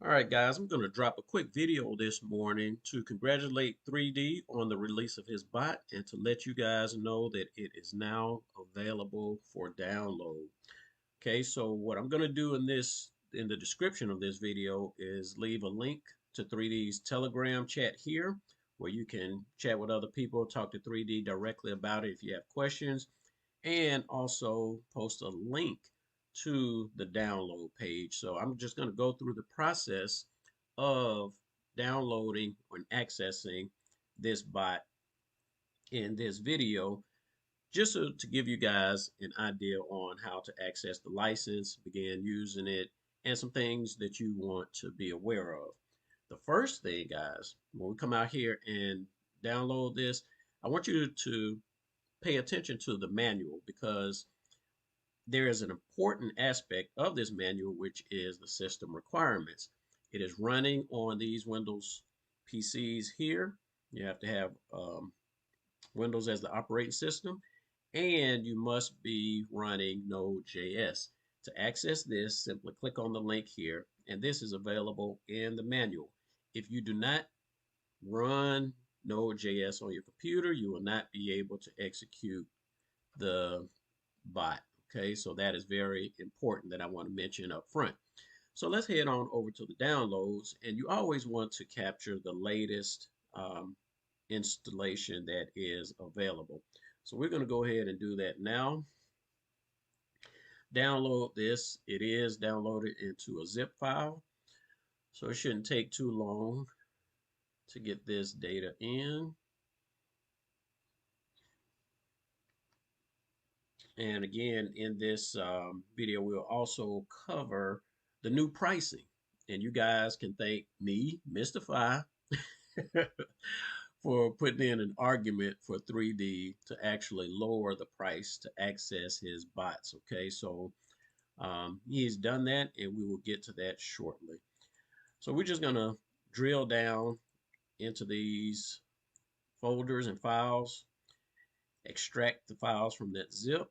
All right, guys, I'm going to drop a quick video this morning to congratulate 3D on the release of his bot and to let you guys know that it is now available for download. Okay, so what I'm going to do in the description of this video is leave a link to 3D's Telegram chat here where you can chat with other people, talk to 3D directly about it if you have questions, and also post a link to the download page. So I'm just going to go through the process of downloading and accessing this bot in this video, just to give you guys an idea on how to access the license, begin using it, and some things that you want to be aware of. The first thing, guys, when we come out here and download this, I want you to pay attention to the manual because there is an important aspect of this manual, which is the system requirements. It is running on these Windows PCs here. You have to have Windows as the operating system, and you must be running Node.js. To access this, simply click on the link here, and this is available in the manual. If you do not run Node.js on your computer, you will not be able to execute the bot. Okay, so that is very important that I want to mention up front. So let's head on over to the downloads, and you always want to capture the latest installation that is available. So we're going to go ahead and do that now. Download this. It is downloaded into a zip file, so it shouldn't take too long to get this data in. And again, in this video, we'll also cover the new pricing. And you guys can thank me, Mr. Fi, for putting in an argument for 3D to actually lower the price to access his bots. Okay, so he's done that, and we will get to that shortly. So we're just going to drill down into these folders and files, extract the files from that zip,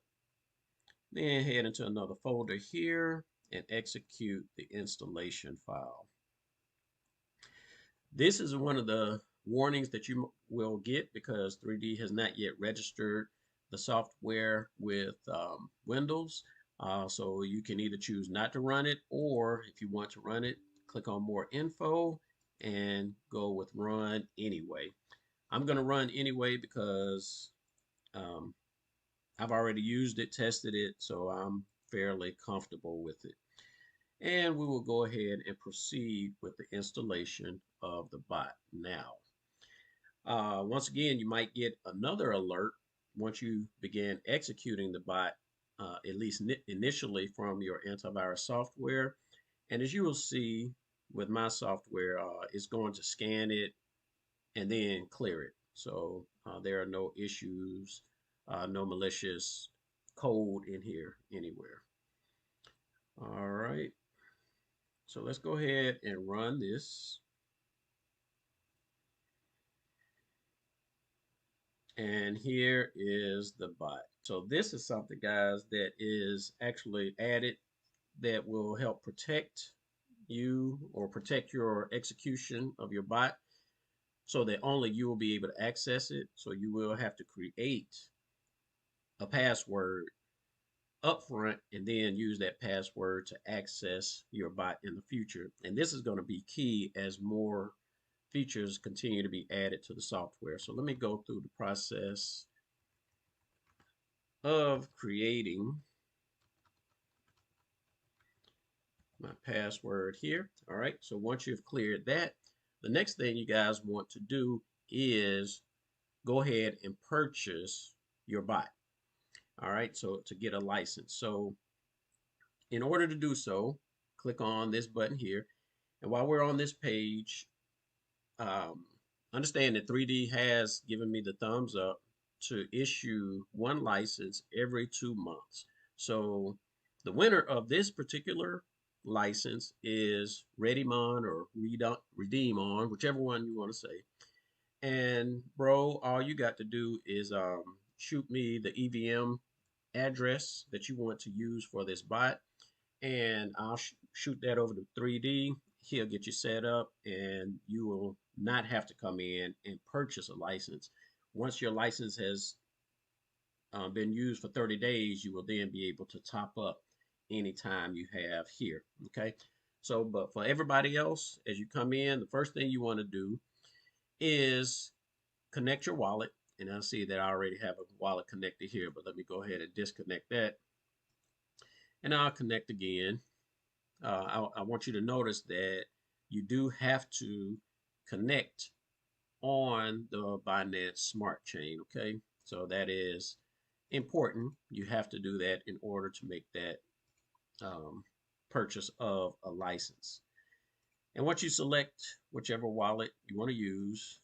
then head into another folder here and execute the installation file. This is one of the warnings that you will get because 3D has not yet registered the software with Windows. So you can either choose not to run it, or if you want to run it, click on more info and go with run anyway. I'm going to run anyway because um, I've already used it, tested it, so I'm fairly comfortable with it. And we will go ahead and proceed with the installation of the bot now. Once again, you might get another alert once you begin executing the bot, at least initially from your antivirus software. And as you will see with my software, it's going to scan it and then clear it. So there are no issues, no malicious code in here anywhere. All right. So let's go ahead and run this. And here is the bot. So this is something, guys, that is actually added that will help protect you or protect your execution of your bot so that only you will be able to access it. So you will have to create a password upfront and then use that password to access your bot in the future. And this is going to be key as more features continue to be added to the software. So let me go through the process of creating my password here. All right, so once you've cleared that, the next thing you guys want to do is go ahead and purchase your bot. All right, so to get a license. So in order to do so, click on this button here. And while we're on this page, um, understand that 3D has given me the thumbs up to issue one license every 2 months. So the winner of this particular license is ReadyMon or Redeem On, whichever one you want to say. And bro, all you got to do is shoot me the EVM address that you want to use for this bot, and I'll shoot that over to 3D, he'll get you set up, and you will not have to come in and purchase a license. Once your license has been used for 30 days, you will then be able to top up anytime you have here. Okay. So, but for everybody else, as you come in, the first thing you want to do is connect your wallet. And I see that I already have a wallet connected here, but let me go ahead and disconnect that. And I'll connect again. I want you to notice that you do have to connect on the Binance Smart Chain. Okay. So that is important. You have to do that in order to make that um, purchase of a license. And once you select whichever wallet you want to use,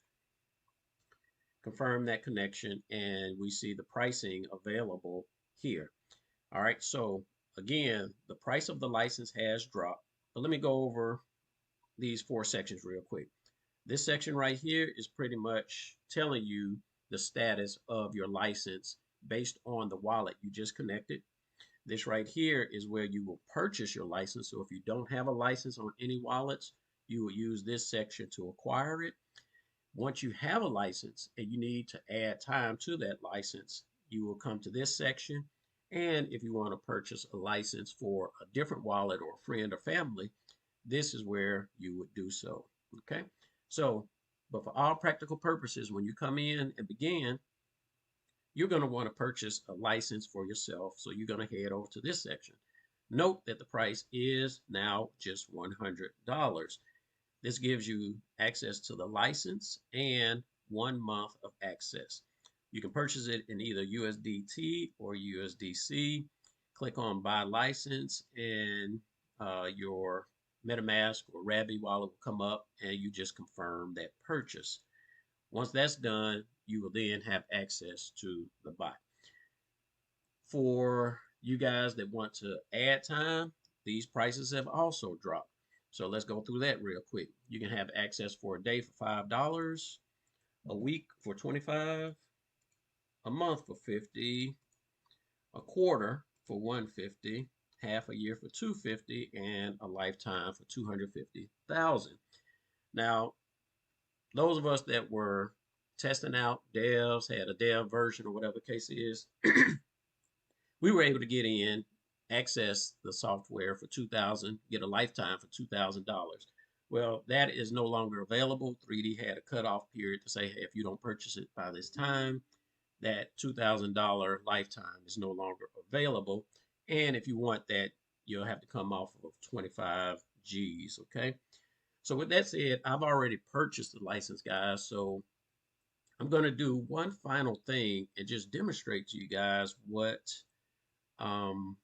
confirm that connection, and we see the pricing available here. All right, so again, the price of the license has dropped, but let me go over these four sections real quick. This section right here is pretty much telling you the status of your license based on the wallet you just connected. This right here is where you will purchase your license. So if you don't have a license on any wallets, you will use this section to acquire it. Once you have a license and you need to add time to that license, you will come to this section. And if you want to purchase a license for a different wallet or a friend or family, this is where you would do so. Okay. So, but for all practical purposes, when you come in and begin, you're going to want to purchase a license for yourself. So you're going to head over to this section. Note that the price is now just $100. This gives you access to the license and 1 month of access. You can purchase it in either USDT or USDC. Click on buy license, and your MetaMask or Rabby wallet will come up, and you just confirm that purchase. Once that's done, you will then have access to the bot. For you guys that want to add time, these prices have also dropped. So let's go through that real quick. You can have access for a day for $5, a week for $25, a month for $50, a quarter for $150, half a year for $250, and a lifetime for $250,000. Now, those of us that were testing out devs, had a dev version or whatever the case is, we were able to get in, access the software for $2,000, get a lifetime for $2,000. Well, that is no longer available. 3D had a cutoff period to say, hey, if you don't purchase it by this time, that $2,000 lifetime is no longer available. And if you want that, you'll have to come off of 25 G's. Okay. So with that said, I've already purchased the license, guys. So I'm going to do one final thing and just demonstrate to you guys what um,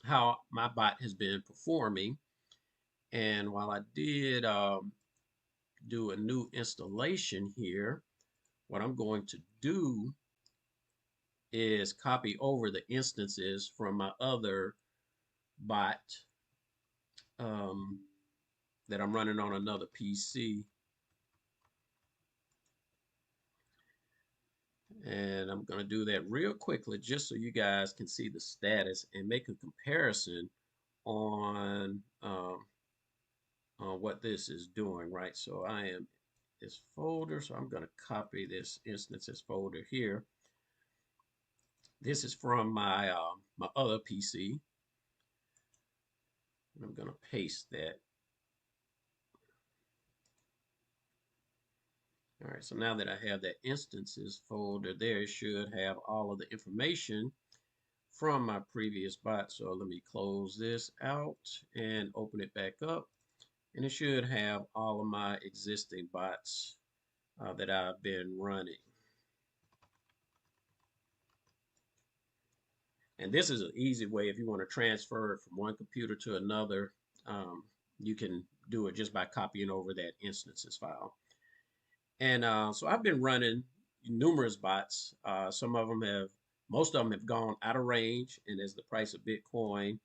how my bot has been performing. And while I did do a new installation here, what I'm going to do is copy over the instances from my other bot um, that I'm running on another PC. And I'm going to do that real quickly just so you guys can see the status and make a comparison on what this is doing, right? So I am this folder, so I'm going to copy this instances folder here. This is from my my other PC. I'm going to paste that. All right, so now that I have that instances folder there, it should have all of the information from my previous bot. So let me close this out and open it back up. And it should have all of my existing bots that I've been running. And this is an easy way if you want to transfer it from one computer to another. You can do it just by copying over that instances file. And so I've been running numerous bots. Most of them have gone out of range. And as the price of Bitcoin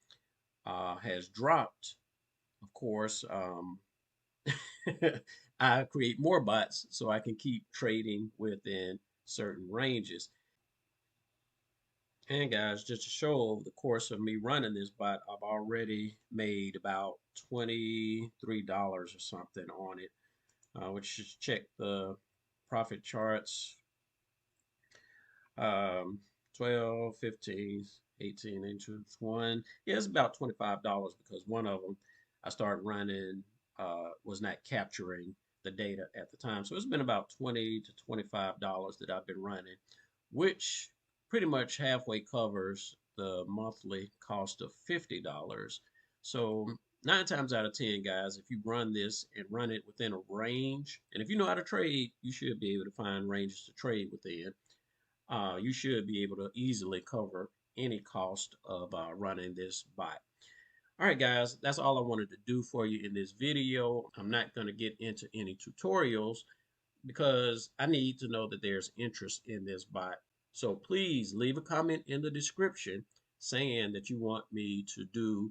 has dropped, of course, I create more bots so I can keep trading within certain ranges. And guys, just to show over the course of me running this bot, I've already made about $23 or something on it, which is check the profit charts. um, 12, 15, 18, 19, 20. Yeah, it's about $25 because one of them I started running was not capturing the data at the time. So it's been about $20 to $25 that I've been running, which pretty much halfway covers the monthly cost of $50. So 9 times out of 10, guys, if you run this and run it within a range, and if you know how to trade, you should be able to find ranges to trade within. You should be able to easily cover any cost of running this bot. All right, guys, that's all I wanted to do for you in this video. I'm not going to get into any tutorials because I need to know that there's interest in this bot. So please leave a comment in the description saying that you want me to do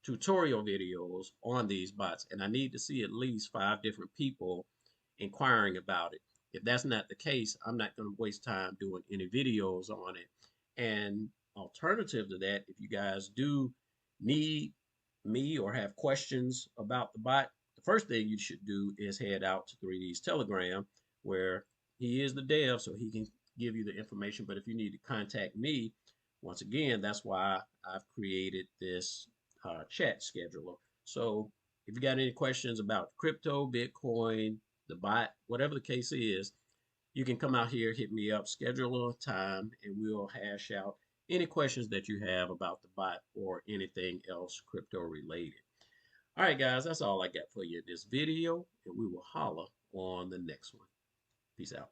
tutorial videos on these bots, and I need to see at least 5 different people inquiring about it. If that's not the case, I'm not going to waste time doing any videos on it. And alternative to that, if you guys do need me or have questions about the bot, the first thing you should do is head out to 3D's Telegram, where he is the dev, so he can give you the information. But if you need to contact me, once again, that's why I've created this chat scheduler. So if you got any questions about crypto, Bitcoin, the bot, whatever the case is, you can come out here, hit me up, schedule a time, and we'll hash out any questions that you have about the bot or anything else crypto related. All right, guys, that's all I got for you in this video, and we will holla on the next one. Peace out.